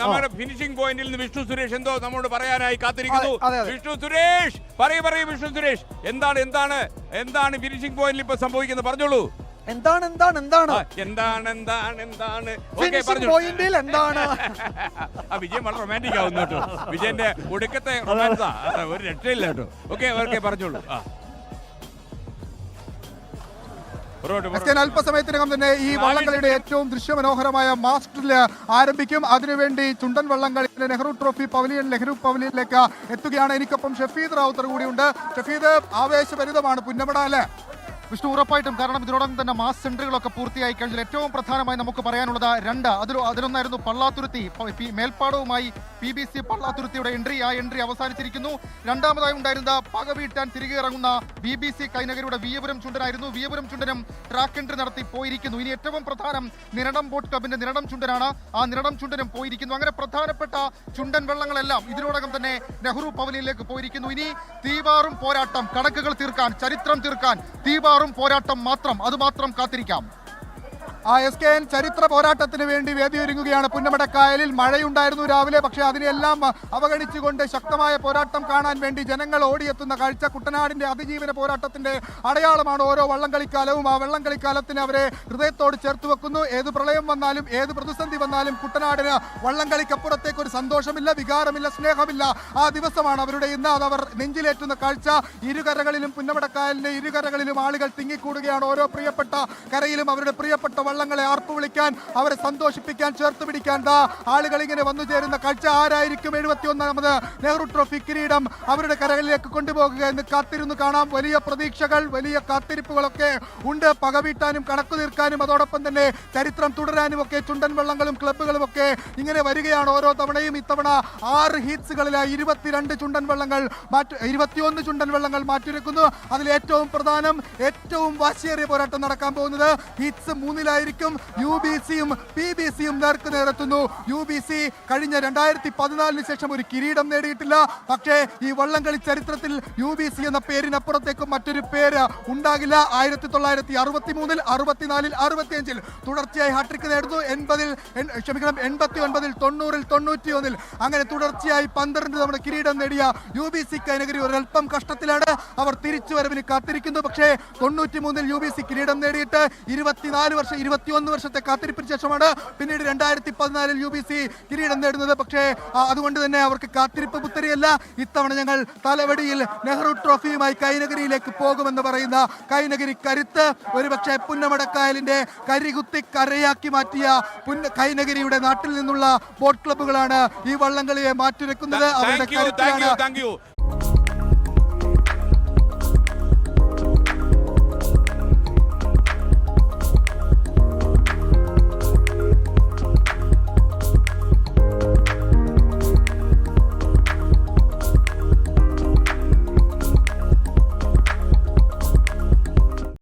നമ്മുടെ ഫിനിഷിംഗ് പോയിന്റിൽ നിന്ന് വിഷ്ണു സുരേഷ് എന്തോ നമ്മോട് പറയാനായി കാത്തിരിക്കുന്നു. വിഷ്ണു സുരേഷ് പറയൂ വിഷ്ണു സുരേഷ്, എന്താണ് ഫിനിഷിംഗ് പോയിന്റിൽ ഇപ്പൊ സംഭവിക്കുന്നത്? പറഞ്ഞോളൂ. എന്താണ് വിജയൻ വളരെ റൊമാൻറ്റിക് ആവുന്നു കേട്ടോ. വിജയന്റെ ഒടുക്കത്തെ റൊമാൻസാ, ഒരു രക്ഷയില്ല കേട്ടോ. ഓക്കെ പറഞ്ഞോളൂ. അല്പസമയത്തിനകം തന്നെ ഈ വള്ളംകളിയുടെ ഏറ്റവും ദൃശ്യമനോഹരമായ മാസ്റ്ററിൽ ആരംഭിക്കും. അതിനുവേണ്ടി ചുണ്ടൻ വള്ളംകളി നെഹ്റു ട്രോഫി പവലിയനിലേക്ക് എത്തുകയാണ്. എനിക്കൊപ്പം ഷഫീദ് റാവുത്തർ കൂടിയുണ്ട്. ഷഫീദ്, ആവേശഭരിതമാണ് പുന്നമട അല്ലേ? വിഷ്ണു, ഉറപ്പായിട്ടും. കാരണം ഇതിനോടകം തന്നെ മാസ് സെന്ററുകളൊക്കെ പൂർത്തിയായി കഴിഞ്ഞാൽ ഏറ്റവും പ്രധാനമായി നമുക്ക് പറയാനുള്ളത് അതിലൊന്നായിരുന്നു പള്ളാത്തുരുത്തി. മേൽപ്പാടവുമായി PBC പള്ളാത്തുരുത്തിയുടെ ആ എൻട്രി അവസാനിച്ചിരിക്കുന്നു. രണ്ടാമതായി ഉണ്ടായിരുന്ന പകവീട്ടാൻ തിരികെ ഇറങ്ങുന്ന BBC കൈനഗരിയുടെ വിയപുരം ചുണ്ടനായിരുന്നു. വിയപുരം ചുണ്ടനും ട്രാക്ക് എൻട്രി നടത്തി പോയിരിക്കുന്നു. ഇനി ഏറ്റവും പ്രധാനം നിരണം ബോട്ട് ക്ലബിന്റെ നിരണം ചുണ്ടനാണ്. ആ നിരണം ചുണ്ടനും പോയിരിക്കുന്നു. അങ്ങനെ പ്രധാനപ്പെട്ട ചുണ്ടൻ വെള്ളങ്ങളെല്ലാം ഇതിനോടകം തന്നെ നെഹ്റു പവലിയനിലേക്ക് പോയിരിക്കുന്നു. ഇനി തീവാറും പോരാട്ടം, കണക്കുകൾ തീർക്കാൻ, ചരിത്രം തീർക്കാൻ പോരാട്ടം മാത്രം, അതുമാത്രം കാത്തിരിക്കാം. SKN ചരിത്ര പോരാട്ടത്തിന് വേണ്ടി വേദിയൊരുങ്ങുകയാണ്. പുന്നമടക്കായലിൽ മഴയുണ്ടായിരുന്നു രാവിലെ, പക്ഷേ അതിനെല്ലാം അവഗണിച്ചുകൊണ്ട് ശക്തമായ പോരാട്ടം കാണാൻ വേണ്ടി ജനങ്ങൾ ഓടിയെത്തുന്ന കാഴ്ച കുട്ടനാടിന്റെ അതിജീവന പോരാട്ടത്തിന്റെ അടയാളമാണ് ഓരോ വള്ളംകളിക്കാലവും. ആ വള്ളംകളിക്കാലത്തിന് അവരെ ഹൃദയത്തോട് ചേർത്ത് വെക്കുന്നു. ഏത് പ്രളയം വന്നാലും ഏത് പ്രതിസന്ധി വന്നാലും കുട്ടനാടിന് വള്ളംകളിക്കപ്പുറത്തേക്ക് ഒരു സന്തോഷമില്ല, വികാരമില്ല, സ്നേഹമില്ല. ആ ദിവസമാണ് അവരുടെ ഇന്ന്. അതവർ നെഞ്ചിലേറ്റുന്ന കാഴ്ച. ഇരുകരകളിലും പുന്നമടക്കായലിന്റെ ഇരുകരകളിലും ആളുകൾ തിങ്ങിക്കൂടുകയാണ്. ഓരോ പ്രിയപ്പെട്ട കരയിലും അവരുടെ പ്രിയപ്പെട്ട വള്ളങ്ങളെ ആർപ്പു വിളിക്കാൻ, അവരെ സന്തോഷിപ്പിക്കാൻ, ചേർത്ത് പിടിക്കാൻ ആളുകൾ ഇങ്ങനെ വന്നു ചേരുന്ന കാഴ്ച. ആരായിരിക്കും 71ാമത് നെഹ്റു ട്രോഫി കിരീടം അവരുടെ കരകളിലേക്ക് കൊണ്ടുപോകുക എന്ന് കാത്തിരുന്നു കാണാം. വലിയ പ്രതീക്ഷകൾ, വലിയ കാത്തിരിപ്പുകളൊക്കെ ഉണ്ട്. പകവീട്ടാനും കണക്കു തീർക്കാനും അതോടൊപ്പം തന്നെ ചരിത്രം തുടരാനും ഒക്കെ ചുണ്ടൻ വള്ളങ്ങളും ക്ലബ്ബുകളും ഒക്കെ ഇങ്ങനെ വരികയാണ് ഓരോ തവണയും. ഇത്തവണ 6 ഹീറ്റ്സുകളിലായി 22 ചുണ്ടൻ വള്ളങ്ങൾ 21 ചുണ്ടൻ വള്ളങ്ങൾ മാറ്റിവെക്കുന്നു. അതിൽ ഏറ്റവും പ്രധാനം, ഏറ്റവും വാശിയേറിയ പോരാട്ടം നടക്കാൻ പോകുന്നത് ഹീറ്റ്സ് 3-ലായിരിക്കും. UBCയും PBCയും നേർക്ക് നേരെത്തുന്നു. UBC കഴിഞ്ഞ 2014 ശേഷം ഒരു കിരീടം നേടിയിട്ടില്ല. പക്ഷേ ഈ വള്ളംകളി ചരിത്രത്തിൽ UBC എന്ന പേരിനപ്പുറത്തേക്കും മറ്റൊരു പേര് ഉണ്ടാകില്ല. 1963, 64, 65 തുടർച്ചയായി ഹാട്രിക് നേടുന്നു. 89, 90, 91 അങ്ങനെ തുടർച്ചയായി 12 തവണ കിരീടം നേടിയ UBC കൈനഗരി ഒരൽപ്പം കഷ്ടത്തിലാണ്. അവർ തിരിച്ചുവരവിന് കാത്തിരിക്കുന്നു. പക്ഷേ 93 UBC കിരീടം നേടിയിട്ട് 21 വർഷത്തെ കാത്തിരിപ്പിന് ശേഷമാണ് പിന്നീട് 2014 UBC കിരീടം നേടുന്നത്. പക്ഷേ അതുകൊണ്ട് തന്നെ അവർക്ക് കാത്തിരിപ്പ് പുത്തരിയല്ല. ഇത്തവണ ഞങ്ങൾ തലവടിയിൽ നെഹ്റു ട്രോഫിയുമായി കൈനഗരിയിലേക്ക് പോകുമെന്ന് പറയുന്ന കൈനഗരി കരുത്ത് ഒരുപക്ഷെ പുന്നമടക്കായലിന്റെ കരികുത്തി കരയാക്കി മാറ്റിയ കൈനഗരിയുടെ നാട്ടിൽ നിന്നുള്ള ബോട്ട് ക്ലബ്ബുകളാണ് ഈ വള്ളംകളിയെ മാറ്റിവെക്കുന്നത്. അവരുടെ കരുത്താണ്.